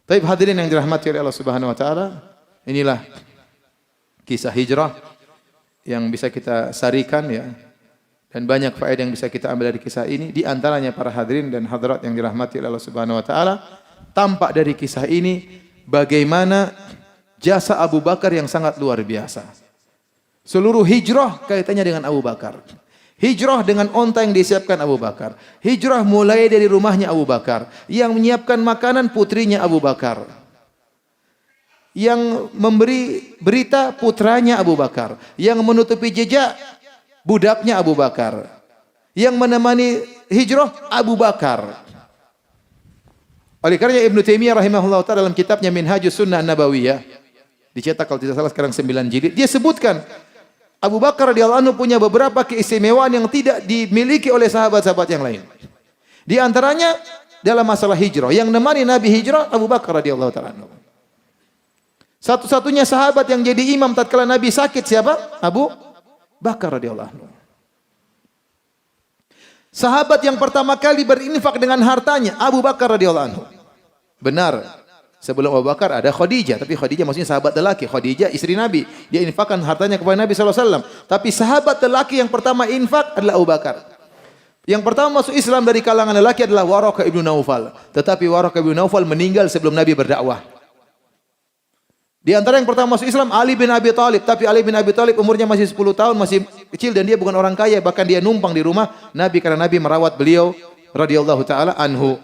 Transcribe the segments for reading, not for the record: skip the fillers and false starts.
Taib hadirin yang dirahmati oleh Allah Subhanahu wa taala, inilah kisah hijrah yang bisa kita sarikan ya. Dan banyak faedah yang bisa kita ambil dari kisah ini. Di antaranya para hadirin dan hadirat yang dirahmati oleh Allah Subhanahu wa taala, tampak dari kisah ini bagaimana jasa Abu Bakar yang sangat luar biasa. Seluruh hijrah kaitannya dengan Abu Bakar. Hijrah dengan onta yang disiapkan Abu Bakar. Hijrah mulai dari rumahnya Abu Bakar. Yang menyiapkan makanan putrinya Abu Bakar. Yang memberi berita putranya Abu Bakar. Yang menutupi jejak budaknya Abu Bakar. Yang menemani hijrah Abu Bakar. Oleh karena Ibnu Taimiyah rahimahullah ta'ala dalam kitabnya Minhajus Sunnah Nabawiyah, dicetak kalau tidak salah sekarang 9 jilid, dia sebutkan Abu Bakar radhiyallahu anhu punya beberapa keistimewaan yang tidak dimiliki oleh sahabat-sahabat yang lain. Di antaranya dalam masalah hijrah, yang menemani Nabi hijrah Abu Bakar radhiyallahu ta'ala anhu. Satu-satunya sahabat yang jadi imam tatkala Nabi sakit siapa? Abu Bakar radhiyallahu anhu. Sahabat yang pertama kali berinfak dengan hartanya Abu Bakar radhiyallahu anhu. Benar, sebelum Abu Bakar ada Khadijah, tapi Khadijah maksudnya sahabat lelaki. Khadijah istri Nabi, dia infakkan hartanya kepada Nabi SAW. Tapi sahabat lelaki yang pertama infak adalah Abu Bakar. Yang pertama masuk Islam dari kalangan lelaki adalah Waraqah ibnu Naufal. Tetapi Waraqah ibnu Naufal meninggal sebelum Nabi berdakwah. Di antara yang pertama masuk Islam Ali bin Abi Thalib, tapi Ali bin Abi Thalib umurnya masih 10 tahun, masih kecil dan dia bukan orang kaya, bahkan dia numpang di rumah Nabi karena Nabi merawat beliau radhiyallahu taala anhu.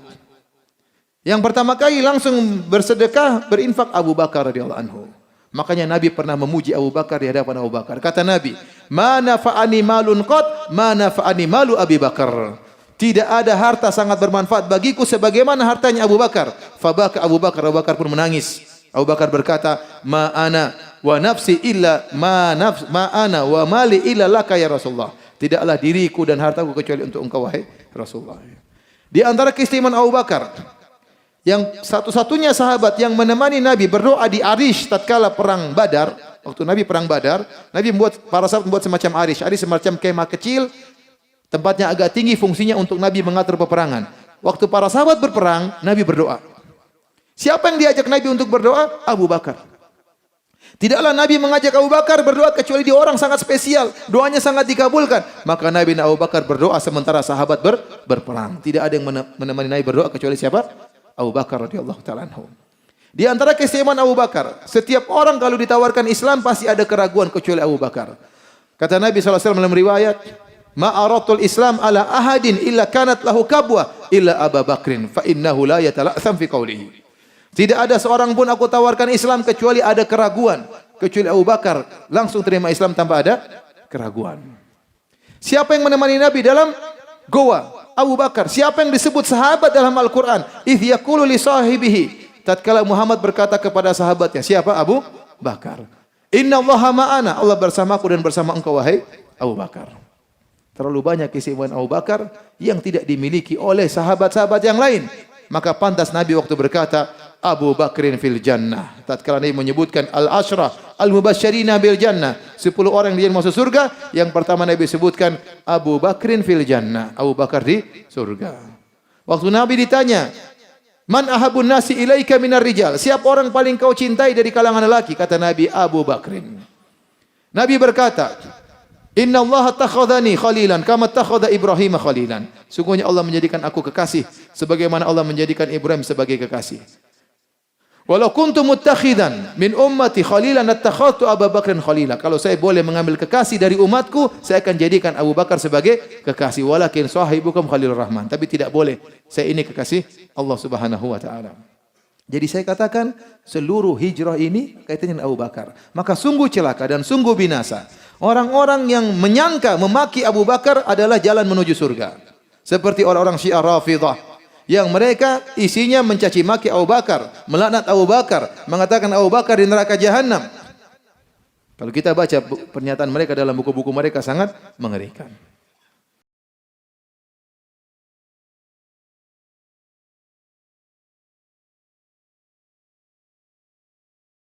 Yang pertama kali langsung bersedekah, berinfak Abu Bakar radhiyallahu anhu. Makanya Nabi pernah memuji Abu Bakar di hadapan Abu Bakar. Kata Nabi, "Ma nafa'ani malun qad, ma nafa'ani malu Abi Bakar." Tidak ada harta sangat bermanfaat bagiku sebagaimana hartanya Abu Bakar. Fabaka Abu Bakar, Abu Bakar pun menangis. Abu Bakar berkata, "Ma ana wa nafsi illa ma ana wa mali illa laka ya Rasulullah." Tidaklah diriku dan hartaku kecuali untuk engkau wahai Rasulullah. Di antara keistimewaan Abu Bakar, yang satu-satunya sahabat yang menemani Nabi berdoa di Arish tatkala perang Badar. Waktu Nabi perang Badar, Nabi para sahabat membuat semacam Arish. Arish semacam kemah kecil, tempatnya agak tinggi, fungsinya untuk Nabi mengatur peperangan. Waktu para sahabat berperang, Nabi berdoa. Siapa yang diajak Nabi untuk berdoa? Abu Bakar. Tidaklah Nabi mengajak Abu Bakar berdoa kecuali dia orang sangat spesial, doanya sangat dikabulkan. Maka Nabi dan Abu Bakar berdoa sementara sahabat berperang. Tidak ada yang menemani Nabi berdoa kecuali siapa? Abu Bakar radhiyallahu ta'ala anhu. Di antara keistimewaan Abu Bakar, setiap orang kalau ditawarkan Islam pasti ada keraguan kecuali Abu Bakar. Kata Nabi SAW dalam riwayat, "Ma aratul Islam ala ahadin illa kanat lahu kabwa illa Abu Bakrin fa innahu la yatala'tham fi qawlihi." Tidak ada seorang pun aku tawarkan Islam kecuali ada keraguan, kecuali Abu Bakar langsung terima Islam tanpa ada keraguan. Siapa yang menemani Nabi dalam goa? Abu Bakar. Siapa yang disebut sahabat dalam Al-Quran? Idh yaqulu li sahibihi. Tatkala Muhammad berkata kepada sahabatnya, siapa? Abu Bakar. Inna Allaha ma'ana. Allah bersamaku dan bersama engkau wahai Abu Bakar. Terlalu banyak keistimewaan Abu Bakar yang tidak dimiliki oleh sahabat-sahabat yang lain. Maka pantas Nabi waktu berkata, Abu Bakrin fil jannah. Tatkala Nabi menyebutkan al-ashrah al-mubasysyirina bil jannah, 10 orang yang masuk surga, yang pertama Nabi sebutkan Abu Bakrin fil jannah, Abu Bakar di surga. Waktu Nabi ditanya, "Man ahabun nasi ilaika minar rijal?" Siapa orang paling kau cintai dari kalangan lelaki? Kata Nabi, Abu Bakrin. Nabi berkata, "Inna Allah takhadhani khalilan kama takhadha Ibrahim khalilan." Sungguhnya Allah menjadikan aku kekasih sebagaimana Allah menjadikan Ibrahim sebagai kekasih. Walau kuntu muttakhidan min ummati khalilan attakhadtu Abu Bakrin khalila. Kalau saya boleh mengambil kekasih dari umatku, saya akan jadikan Abu Bakar sebagai kekasih. Walakin sahibukum Khalilur Rahman. Tapi tidak boleh. Saya ini kekasih Allah Subhanahu wa taala. Jadi saya katakan seluruh hijrah ini kaitannya dengan Abu Bakar. Maka sungguh celaka dan sungguh binasa orang-orang yang menyangka memaki Abu Bakar adalah jalan menuju surga. Seperti orang-orang Syiah Rafidhah yang mereka isinya mencaci maki Abu Bakar, melaknat Abu Bakar, mengatakan Abu Bakar di neraka jahanam. Kalau kita baca pernyataan mereka dalam buku-buku mereka sangat mengerikan.